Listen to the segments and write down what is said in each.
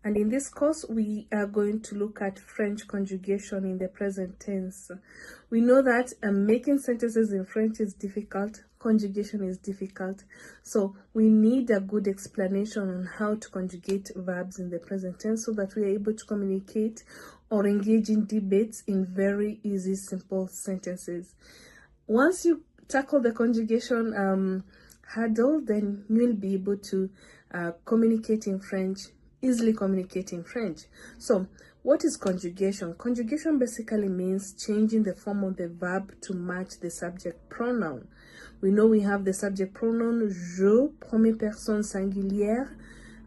And in this course, we are going to look at French conjugation in the present tense. We know that making sentences in French is difficult, conjugation is difficult. So we need a good explanation on how to conjugate verbs in the present tense so that we are able to communicate or engage in debates in very easy, simple sentences. Once you tackle the conjugation hurdle, then you'll be able to communicate in French, easily communicate in French. So what is conjugation? Conjugation basically means changing the form of the verb to match the subject pronoun. We know we have the subject pronoun je, première personne singulière,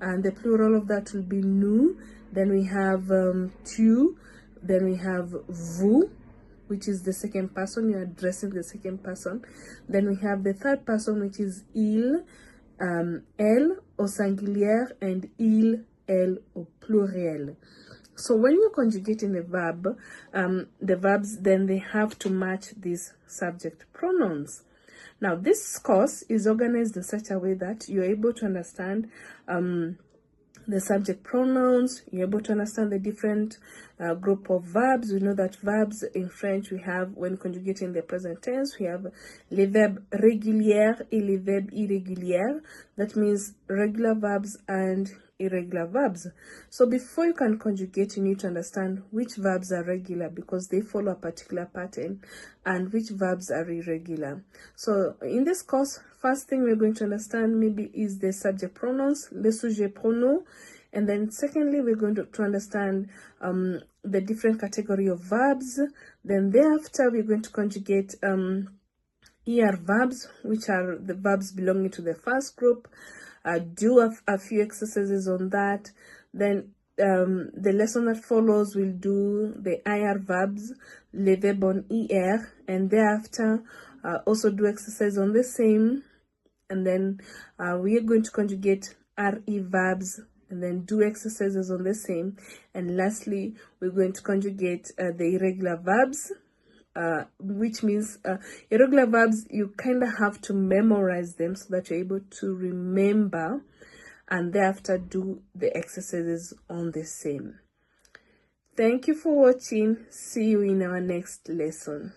and the plural of that will be nous. Then we have tu, then we have vous, which is the second person, you're addressing the second person. Then we have the third person, which is il, elle au singulière, and il, elle au pluriel. So when you're conjugating a verb, the verbs, then they have to match these subject pronouns. Now, this course is organized in such a way that you're able to understand the subject pronouns, you're able to understand the different group of verbs. We know that verbs in French, we have, when conjugating the present tense, we have les verbes réguliers et les verbes irréguliers. That means regular verbs and irregular verbs. So before you can conjugate, you need to understand which verbs are regular because they follow a particular pattern, and which verbs are irregular. So in this course, first thing we're going to understand maybe is the subject pronouns, le sujet pronom, and then secondly we're going to understand the different category of verbs. Then thereafter we're going to conjugate ER verbs, which are the verbs belonging to the first group. Do a few exercises on that. Then the lesson that follows will do the IR verbs, les verbes on ER, and thereafter also do exercise on the same. And then we are going to conjugate RE verbs and then do exercises on the same. And lastly, we're going to conjugate the irregular verbs, which means irregular verbs, you kind of have to memorize them so that you're able to remember and thereafter do the exercises on the same. Thank you for watching. See you in our next lesson.